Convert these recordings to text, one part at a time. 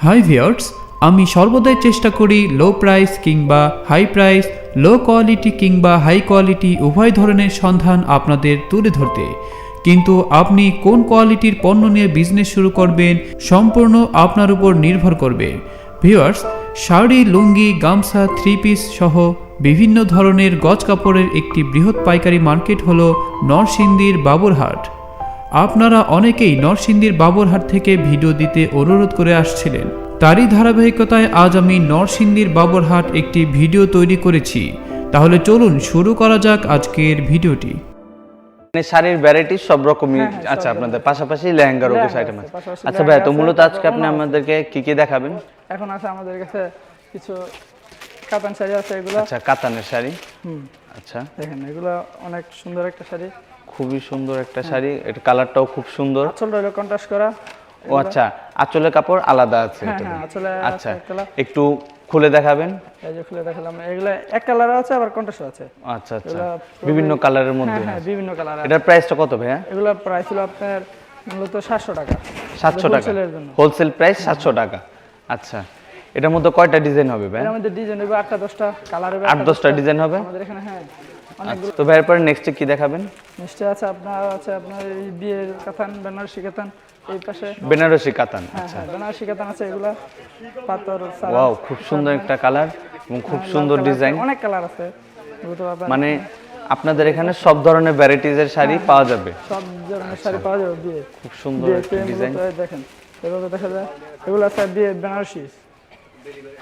Hi viewers, আমি সর্বদাই চেষ্টা করি লো প্রাইস কিংবা হাই প্রাইস, লো কোয়ালিটি কিংবা হাই কোয়ালিটি উভয় ধরনের সন্ধান আপনাদের তুলে ধরতে। কিন্তু আপনি কোন কোয়ালিটির পণ্য নিয়ে বিজনেস শুরু করবেন সম্পূর্ণ আপনার উপর নির্ভর করবে। ভিউয়ার্স, শাড়ি, লুঙ্গি, গামছা, থ্রি পিস সহ বিভিন্ন ধরনের গজ কাপড়ের একটি বৃহৎ পাইকারি মার্কেট হলো নরসিংদীর বাবুরহাট। আপনারা অনেকেই নরসিংদীর বাবুরহাট থেকে ভিডিও দিতে অনুরোধ করে আসছিলেন। তারই ধারাবাহিকতায় আজ আমি নরসিংদীর বাবুরহাট একটি ভিডিও তৈরি করেছি। তাহলে চলুন শুরু করা যাক আজকের ভিডিওটি। শাড়ির ভ্যারাইটি সব রকমই আচ্ছা আপনাদের পাশাপাশি লেহেঙ্গার উপর আইটেম আছে। আচ্ছা ভাই, তো মূলত আজকে আপনি আমাদেরকে কি কি দেখাবেন? এখন আছে আমাদের কাছে কিছু কাতান শাড়ি আছে এগুলো। আচ্ছা, কাতানের শাড়ি। আচ্ছা, দেখেন এগুলো অনেক সুন্দর একটা শাড়ি, খুবই সুন্দর একটা শাড়ি। এর কালারটাও খুব সুন্দর। আঁচলটা হলো কন্ট্রাস্ট করা। ও আচ্ছা, আঁচলের কাপড় আলাদা আছে এটা। হ্যাঁ, আঁচলে আচ্ছা, একটু খুলে দেখাবেন। এই যে খুলে দেখালাম, এগুলো এক কালার আছে আবার কন্ট্রাস্ট আছে। আচ্ছা আচ্ছা, বিভিন্ন কালারের মধ্যে। হ্যাঁ, বিভিন্ন কালার আছে। এটার প্রাইসটা কত ভাইয়া? এগুলো প্রাইস হলো আপনার মূলত 700 টাকা। 700 টাকা হোলসেল প্রাইস, 700 টাকা। আচ্ছা, এটার মধ্যে কয়টা ডিজাইন হবে ভাই? এর মধ্যে ডিজাইন হবে 8টা 10টা, কালার হবে 8-10টা ডিজাইন হবে আমাদের এখানে। হ্যাঁ, আচ্ছা, তো ভাইয়ের পরে নেক্সটে কি দেখাবেন? নিশ্চয় আছে আপনার এই বিয়ের কাতান, বেনারসি কাতান এই পাশে। বেনারসি কাতান। আচ্ছা, বেনারসি কাতান আছে এগুলা পাথর সারা। ওয়াও, খুব সুন্দর একটা কালার এবং খুব সুন্দর ডিজাইন। অনেক কালার আছে, মানে আপনাদের এখানে সব ধরনের ভ্যারাইটিজের শাড়ি পাওয়া যাবে। সব ধরনের শাড়ি পাওয়া যাবে বিয়ে। খুব সুন্দর একটা ডিজাইন। দেখেন এভাবে দেখা যায়, এগুলো আছে বিয়ে বেনারসি।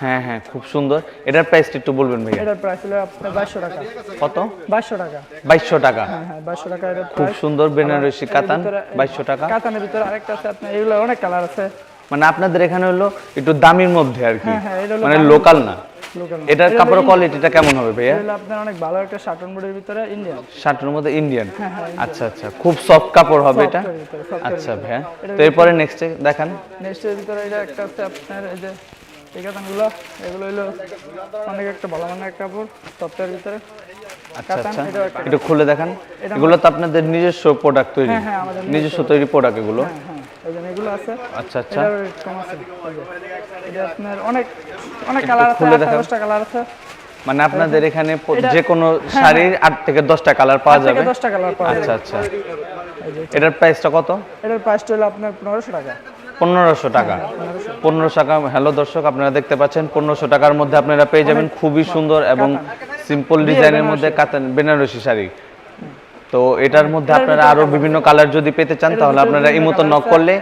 হ্যাঁ হ্যাঁ, খুব সুন্দর। এটার প্রাইসটা একটু বলবেন ভাইয়া? এটার প্রাইস হলো আপনার 2200 টাকা। কত? 2200 টাকা। 2200 টাকা। হ্যাঁ হ্যাঁ, 2200 টাকা এটা। খুব সুন্দর বেনারসি কাতান, 2200 টাকা। কাতানের ভিতরে আরেকটা আছে আপনার, এগুলো অনেক কালার আছে। মানে আপনাদের এখানে হলো একটু দামির মধ্যে আর কি, হ্যাঁ, এটা হলো মানে লোকাল না। লোকাল। এটার কাপড়ের কোয়ালিটিটা কেমন হবে ভাইয়া? এটা আপনার অনেক ভালো একটা শার্টন বোর্ডের ভিতরে ইন্ডিয়ান। শার্টের মধ্যে ইন্ডিয়ান। আচ্ছা আচ্ছা, খুব সফট কাপড় হবে এটা। আচ্ছা ভাইয়া, তো এরপরে নেক্সটে দেখান। নেক্সটের ভিতরে এটা একটা আছে আপনার, এই যে এই কাতানগুলো, এগুলো হলো অনেক একটা ভালো মানের কাপড় সফটের ভিতরে। আচ্ছা আচ্ছা, একটু খুলে দেখান। এগুলো তো আপনাদের নিজস্ব প্রোডাক্ট তৈরি? হ্যাঁ, আমাদের নিজস্ব তৈরি প্রোডাক্ট এগুলো। হ্যাঁ, এই যে এগুলো আছে। আচ্ছা আচ্ছা, এটার রেট কম আছে। এটা আপনার অনেক কালার আছে, 8-10টা কালার আছে। মানে আপনাদের এখানে যে কোনো শাড়ির 8 থেকে 10টা কালার পাওয়া যাবে? 10টা কালার পাওয়া যাবে। আচ্ছা আচ্ছা, এটার প্রাইসটা কত? এটার প্রাইসটা হলো আপনার 1500 টাকা। 1500 টাকা। 1500 টাকা। হ্যালো দর্শক, আপনারা দেখতে পাচ্ছেন 1500 টাকার মধ্যে আপনারা পেয়ে যাবেন খুবই সুন্দর এবং সিম্পল ডিজাইনের মধ্যে কাতান বেনারসি শাড়ি। তো এটার মধ্যে আপনারা আরো বিভিন্ন কালার যদি পেতে চান তাহলে আপনারা এই মতো নক করলে,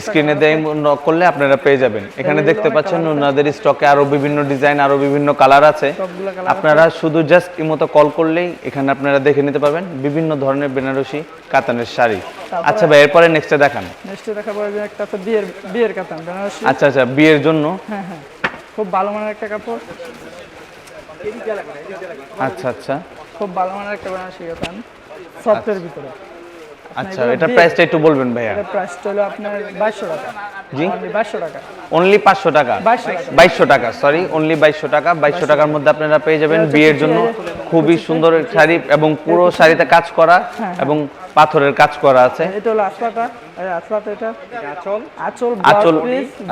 স্ক্রিনে দিয়ে নক করলে আপনারা পেয়ে যাবেন। এখানে দেখতে পাচ্ছেন ওনাদের স্টকে আরো বিভিন্ন ডিজাইন, আরো বিভিন্ন কালার আছে। আপনারা শুধু জাস্ট এই মতো কল করলেই এখানে আপনারা দেখে নিতে পারবেন বিভিন্ন ধরনের বেনারসি কাতানের শাড়ি। আচ্ছা ভাই, এরপরে নেক্সটে দেখান। নেক্সটে দেখাবো যে একটা আছে বিয়ের কাতান বেনারসি। আচ্ছা আচ্ছা, বিয়ের জন্য। হ্যাঁ হ্যাঁ, খুব ভালো মানের একটা কাপড়। আচ্ছা আচ্ছা, খুব ভালো মানের একটা বেনারসি কাতান সফটের ভিতরে। আচ্ছা, এটা প্রাইসটা একটু বলবেন ভাইয়া? এটা প্রাইসটা হলো আপনার 2200 টাকা। জি, 2200 টাকা। অনলি 500 টাকা। 2200 টাকা, সরি, অনলি 2200 টাকা। 2200 টাকার মধ্যে আপনারা পেয়ে যাবেন বিয়ের জন্য খুবই সুন্দর শাড়ি এবং পুরো শাড়িতে কাজ করা এবং পাথরের কাজ করা আছে। এটা হলো আসলাটা, এই আসলাটা, এটা আঁচল।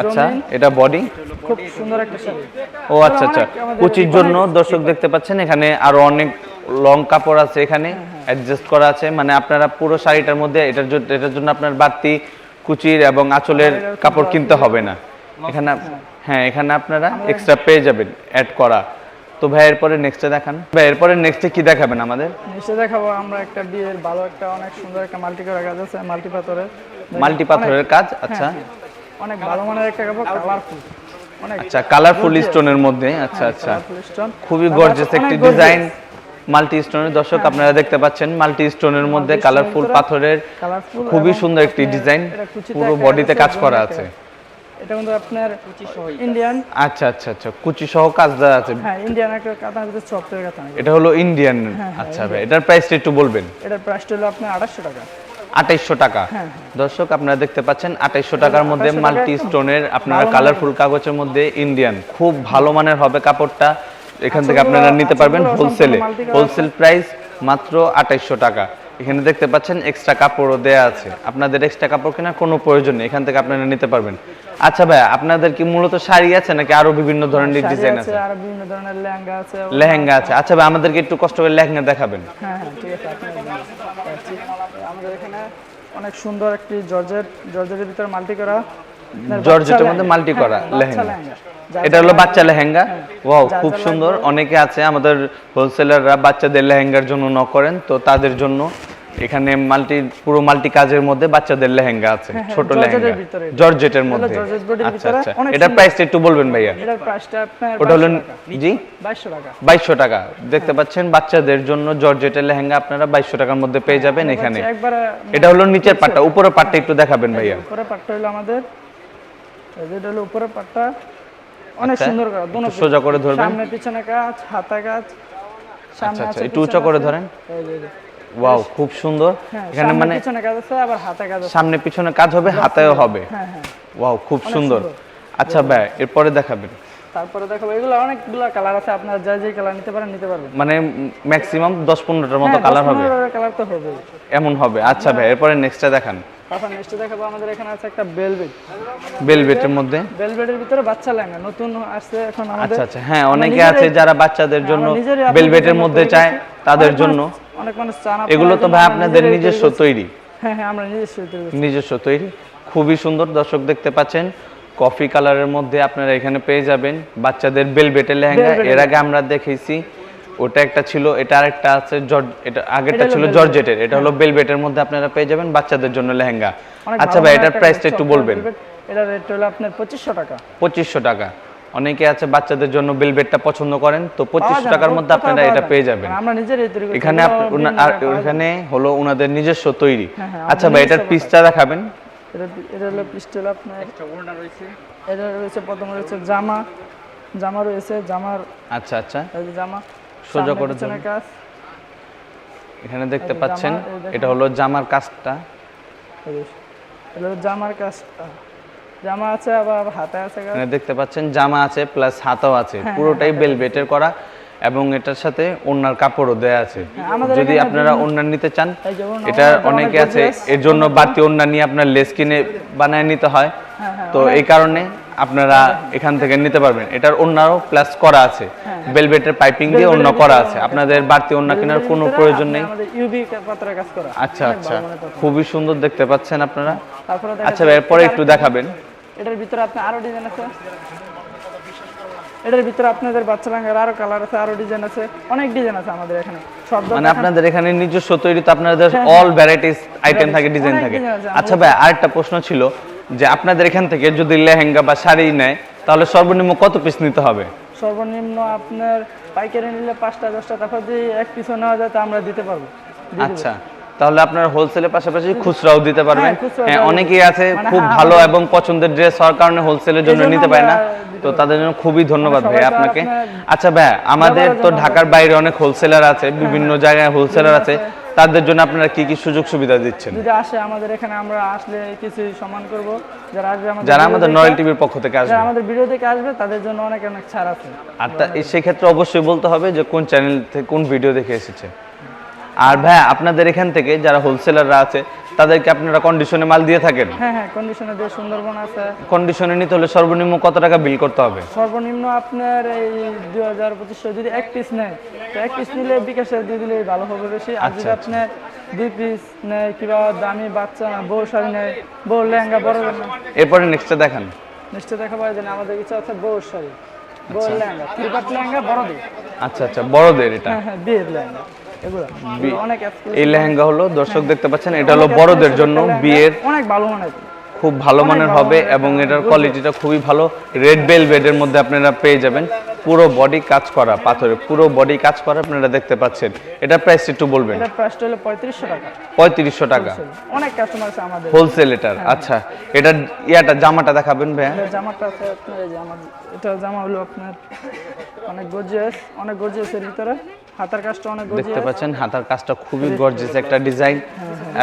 আচ্ছা, এটা বডি। খুব সুন্দর একটা শাড়ি। ও আচ্ছা আচ্ছা, কুচির জন্য দর্শক দেখতে পাচ্ছেন এখানে আরো অনেক লং কাপড় আছে, এখানে অ্যাডজাস্ট করা আছে। মানে আপনারা পুরো শাড়িটার মধ্যে এটার জন্য আপনার বাড়তি কুচির এবং আঁচলের কাপড় কিনতে হবে না এখানে। হ্যাঁ, এখানে আপনারা এক্সট্রা পেয়ে যাবেন অ্যাড করা। তো ভাই, এরপরে নেক্সটে দেখান। ভাই, এরপরে নেক্সটে কি দেখাবেন আমাদের? নেক্সটে দেখাবো আমরা একটা বিয়ের ভালো একটা অনেক সুন্দর একটা মাল্টি করা কাজ আছে, মাল্টি পাথরের কাজ। আচ্ছা, অনেক ভালো মানের একটা কাপড়, কালারফুল অনেক। আচ্ছা, কালারফুল স্টোনের মধ্যে। আচ্ছা আচ্ছা, খুবই গর্জিয়াস একটি ডিজাইন মাল্টি স্টোনের। দর্শক আপনারা দেখতে পাচ্ছেন মাল্টি স্টোনের মধ্যে কালারফুল পাথরের খুবই সুন্দর একটি ডিজাইন, পুরো বডিতে কাজ করা আছে। এটা কিন্তু আপনার ইন্ডিয়ান। আচ্ছা আচ্ছা আচ্ছা, কুচি সহ কাজ দেওয়া আছে। হ্যাঁ, ইন্ডিয়ান একটা কাতান আছে, সফটের কাতান। এটা হলো ইন্ডিয়ান। আচ্ছা ভাই, এটার প্রাইসটা একটু বলবেন? এটার প্রাইসটা হলো আপনার 2800 টাকা। 2800 টাকা। দর্শক আপনারা দেখতে পাচ্ছেন 2800 টাকার মধ্যে মাল্টি স্টোনের আপনারা কালারফুল কাগজের মধ্যে ইন্ডিয়ান, খুব ভালো মানের হবে কাপড়টা। এখান থেকে আপনারা নিতে পারবেন হোলসেলে। হোলসেল প্রাইস মাত্র 2800 টাকা। এখানে দেখতে পাচ্ছেন এক্সট্রা কাপড়ও দেয়া আছে, আপনাদের এক্সট্রা কাপড় কেনার কোনো প্রয়োজন নেই, এখান থেকে আপনারা নিতে পারবেন। আচ্ছা ভাই, আপনাদের কি মূলত শাড়ি আছে নাকি আরো বিভিন্ন ধরনের শাড়ি ডিজাইন আছে? আর বিভিন্ন ধরনের লেহেঙ্গা আছে। লেহেঙ্গা আছে। আচ্ছা ভাই, আমাদেরকে একটু কষ্ট করে লেহেঙ্গা দেখাবেন। হ্যাঁ হ্যাঁ ঠিক আছে, আমাদের এখানে অনেক সুন্দর একটি জর্জেটের ভিতরে মাল্টি করা, জর্জেটের মধ্যে মাল্টি করা লেহেঙ্গা। এটা হলো বাচ্চা লেহেঙ্গা। ওয়াও, খুব সুন্দর। অনেকে আছে আমাদের হোলসেলাররা বাচ্চাদের লেহেঙ্গার জন্য নক করেন, তো তাদের জন্য এখানে পুরো মাল্টি কাজের মধ্যে বাচ্চাদের লেহেঙ্গা আছে, ছোট লেহেঙ্গা জর্জেটের মধ্যে। আচ্ছা আচ্ছা, এটার প্রাইসটা একটু বলবেন ভাইয়া? এটার প্রাইসটা আপনার ওটা হলো জি 2200 টাকা। 2200 টাকা। দেখতে পাচ্ছেন বাচ্চাদের জন্য জর্জেটের লেহেঙ্গা আপনারা 2200 টাকার মধ্যে পেয়ে যাবেন এখানে। এটা হলো নিচের পাটটা, উপরের পাটটা একটু দেখাবেন ভাইয়া। উপরের পাটটা হলো আমাদের, এটা হলো উপরের পাটটা অনেক সুন্দর করা, দোনো সোজা করে ধরবেন, সামনে পিছনে কাজ, হাতা কাজ, সামনে আছে একটু উঁচা করে ধরেন। ওয়াও, খুব সুন্দর। এখানে মানে পিছনে কাজ আছে, আবার হাতে কাজ আছে, সামনে পিছনে কাজ হবে, হাতেও হবে। হ্যাঁ হ্যাঁ, ওয়াও, খুব সুন্দর। আচ্ছা ভাই, এরপরে দেখাবেন। তারপরে দেখাবো, এগুলো অনেকগুলো কালার আছে, আপনারা যে কালার নিতে পারেন নিতে পারবেন। মানে ম্যাক্সিমাম 10-15টার মতো কালার হবে, কালার তো হবে এমন হবে। আচ্ছা ভাই, এরপরে নেক্সটটা দেখান। তারপর নেক্সটে দেখাবো, আমাদের এখানে আছে একটা বেলভেটের মধ্যে, বেলভেটের ভিতরে বাচ্চা লেহেঙ্গা নতুন আসছে এখন আমাদের। আচ্ছা আচ্ছা, হ্যাঁ, অনেকে আছে যারা বাচ্চাদের জন্য বেলভেটের মধ্যে চায়, তাদের জন্য। অনেক মানুষ চান। এগুলো তো ভাই আপনাদের নিজস্ব তৈরি? হ্যাঁ হ্যাঁ, আমরা নিজস্ব তৈরি। খুবই সুন্দর। দর্শক দেখতে পাচ্ছেন কফি কালারের মধ্যে আপনারা এখানে পেয়ে যাবেন বাচ্চাদের বেলভেটের লেহেঙ্গা। এর আগে আমরা দেখেছি, ওটা একটা ছিল, এটা আরেকটা আছে এটা আগেরটা ছিল জর্জেটের, এটা হলো বেলভেটের মধ্যে আপনারা পেয়ে যাবেন বাচ্চাদের জন্য লেহেঙ্গা। আচ্ছা ভাই, এটার প্রাইসটা একটু বলবেন? এটার রেট হলো আপনার 2500 টাকা। 2500 টাকা। অনেকে আছে বাচ্চাদের জন্য বেলভেটটা পছন্দ করেন, তো 2500 টাকার মধ্যে আপনারা এটা পেয়ে যাবেন। আমরা নিজেরাই তৈরি করি এখানে এখানে হলো ওনাদের নিজস্ব তৈরি। আচ্ছা ভাই, এটার পিসটা দেখাবেন? এটা হলো পিসটা হলো আপনার একটা ওড়না রয়েছে, এটা রয়েছে প্রথমে রয়েছে জামা রয়েছে, জামার। আচ্ছা আচ্ছা, এই জামা সোজা করে পিছনে কাজ এখানে দেখতে পাচ্ছেন, এটা হলো জামার কাজটা। এটা হলো জামার কাজটা, জামা আছে আবার হাতে আছে কাজ। এখানে দেখতে পাচ্ছেন জামা আছে প্লাস হাতাও আছে, পুরোটাই বেলভেটের করা, এবং এটার সাথে ওড়নার কাপড়ও দেয়া আছে। যদি আপনারা ওড়না নিতে চান, এটা অনেকে আছে এর জন্য বাড়তি ওড়না নিয়ে আপনার লেস কিনে বানায় নিতে হয়, তো এই কারণে আপনারা এখান থেকে নিতে পারবেন। এটার ওড়নাও প্লাস করা আছে, বেলভেটের পাইপিং দিয়ে ওড়না করা আছে, আপনাদের বাড়তি ওড়না কেনার কোনো প্রয়োজন নেই। আচ্ছা আচ্ছা, খুবই সুন্দর দেখতে পাচ্ছেন আপনারা। আচ্ছা, এরপরে একটু দেখাবেন। এটার ভিতরে আপনি আরো ডিজাইন আছে, এটার ভিতরে আপনাদের বাচ্চা লেহেঙ্গার আরো কালার আছে, আরো ডিজাইন আছে, অনেক ডিজাইন আছে আমাদের এখানে। মানে আপনাদের এখানে নিজস্ব তৈরি, তো আপনাদের অল ভ্যারাইটিস আইটেম থাকে, ডিজাইন থাকে। আচ্ছা ভাই, আরেকটা প্রশ্ন ছিল যে আপনাদের এখান থেকে যদি লেহেঙ্গা বা শাড়ি নেয়, তাহলে সর্বনিম্ন কত পিস নিতে হবে? সর্বনিম্ন আপনার পাইকারি নিলে 5টা 10টা, তারপর যদি এক পিসও নেওয়া যায় তা আমরা দিতে পারবো। আচ্ছা, তাহলে আপনার হোলসেলের পাশাপাশি খুচরাও দিতে পারবেন। হ্যাঁ, অনেকেই আছে খুব ভালো এবং পছন্দের ড্রেস হওয়ার কারণে হোলসেলের জন্য নিতে পারে না, তো তাদের জন্য খুবই ধন্যবাদ ভাই আপনাকে। আচ্ছা ভাই, আমাদের তো ঢাকার বাইরে অনেক হোলসেলার আছে, বিভিন্ন জায়গায় হোলসেলার আছে, তাদের জন্য আপনারা কি কি সুযোগ সুবিধা দিচ্ছেন? যদি আসে আমাদের এখানে, আমরা আসলে কিছু সম্মান করব। যারা আসবে যারা আমাদের নয়েল টিভির পক্ষ থেকে আসবে, যারা আমাদের ভিডিও থেকে আসবে, তাদের জন্য অনেক ছাড় আছে। আর সেই ক্ষেত্রে অবশ্যই বলতে হবে যে কোন চ্যানেল থেকে কোন ভিডিও দেখে এসেছে। আর ভাই, আপনাদের এখান থেকে যারা হোলসেলাররা আছে, তাদেরকে আপনারা কন্ডিশনে মাল দিয়ে থাকেন? হ্যাঁ হ্যাঁ, কন্ডিশনে দিয়ে, সুন্দরবন আছে। কন্ডিশনে নিতে হলে সর্বনিম্ন কত টাকা বিল করতে হবে? সর্বনিম্ন আপনার এই 2000-2500, যদি এক পিস নেয় তো এক পিস নিলে বিকাশে দিয়ে দিলে ভালো হবে বেশি। আর যদি আপনার 2 পিস নেয় কিংবা দামি বাচ্চা বউ শাড়ি নেয়, বউ লেহেঙ্গা বড় নেয়। এরপরে নেক্সটটা দেখান। নেক্সটে দেখাবো যে আমাদের কিছু আছে বউ শাড়ি, বউ লেহেঙ্গা, 3 লেহেঙ্গা বড়দের। আচ্ছা আচ্ছা, বড়দের এটা? হ্যাঁ হ্যাঁ, বিয়ের লেহেঙ্গা এগুলো অনেক। এই লেহেঙ্গা হলো, দর্শক দেখতে পাচ্ছেন, এটা হলো বড়দের জন্য, বিয়ের অনেক ভালো মানের, খুব ভালো মানের হবে, এবং এটার কোয়ালিটিটা খুবই ভালো। রেড বেলভেটের মধ্যে আপনারা পেয়ে যাবেন, পুরো বডি কাজ করা, পাথরে পুরো বডি কাজ করা, আপনারা দেখতে পাচ্ছেন। এটার প্রাইস একটু বলবেন? এটার প্রাইসটা হলো 3500 টাকা। 3500 টাকা অনেক কাস্টমার আছে আমাদের হোলসেল এটার। আচ্ছা, এটার জামাটা দেখাবেন ভাই? জামাটা আছে আপনার, এই যে এটা জামা হলো আপনার অনেক গর্জিয়াস এর ভিতরে, হাতার কাজটা অনেক গর্জিয়াস দেখতে পাচ্ছেন, হাতার কাজটা খুবই গর্জিয়াস একটা ডিজাইন,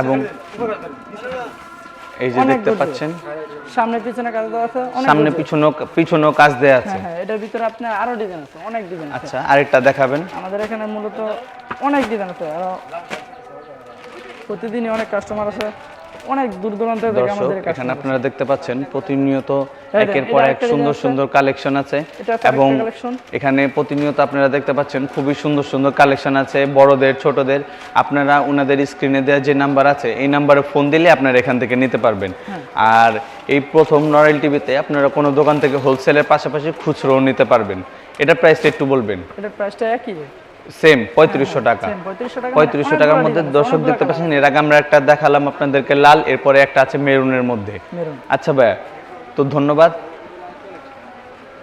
এবং এই যে দেখতে পাচ্ছেন সামনে পিছনে কাজ দেওয়া আছে, সামনে পিছনেও কাজ দেয়া আছে। হ্যাঁ, এটার ভিতরে আপনার আরো ডিজাইন আছে, অনেক ডিজাইন আছে। আচ্ছা, আরেকটা দেখাবেন? আমাদের এখানে মূলত অনেক ডিজাইন আছে, আরো প্রতিদিনই অনেক কাস্টমার আছে, অনেক দূর দূরান্ত থেকে দর্শক আমাদের এখানে কাস্টমার। আপনারা দেখতে পাচ্ছেন প্রতিনিয়ত এই একের দেখেন, পর এটা এক একটা সুন্দর আছে। সুন্দর কালেকশন আছে এটা একটা এবং collection। এখানে প্রতিনিয়ত আপনারা দেখতে পাচ্ছেন খুবই সুন্দর সুন্দর কালেকশন আছে বড়দের ছোটদের। আপনারা ওনাদের স্ক্রিনে দেওয়া যে নাম্বার আছে এই নাম্বারে ফোন দিলে আপনারা এখান থেকে নিতে পারবেন। আর এই প্রথম নরেল টিভিতে আপনারা কোনো দোকান থেকে হোলসেলের পাশাপাশি খুচরোও নিতে পারবেন। এটার প্রাইসটা একটু বলবেন। এটার প্রাইসটা একই, সেম 3500 টাকা। সেম 3500 টাকা। 3500 টাকার মধ্যে দর্শক দেখতে পাচ্ছেন এর আগে আমরা একটা দেখালাম আপনাদেরকে লাল, এরপরে একটা আছে মেরুনের মধ্যে। মেরুন। আচ্ছা ভাইয়া, তো ধন্যবাদ।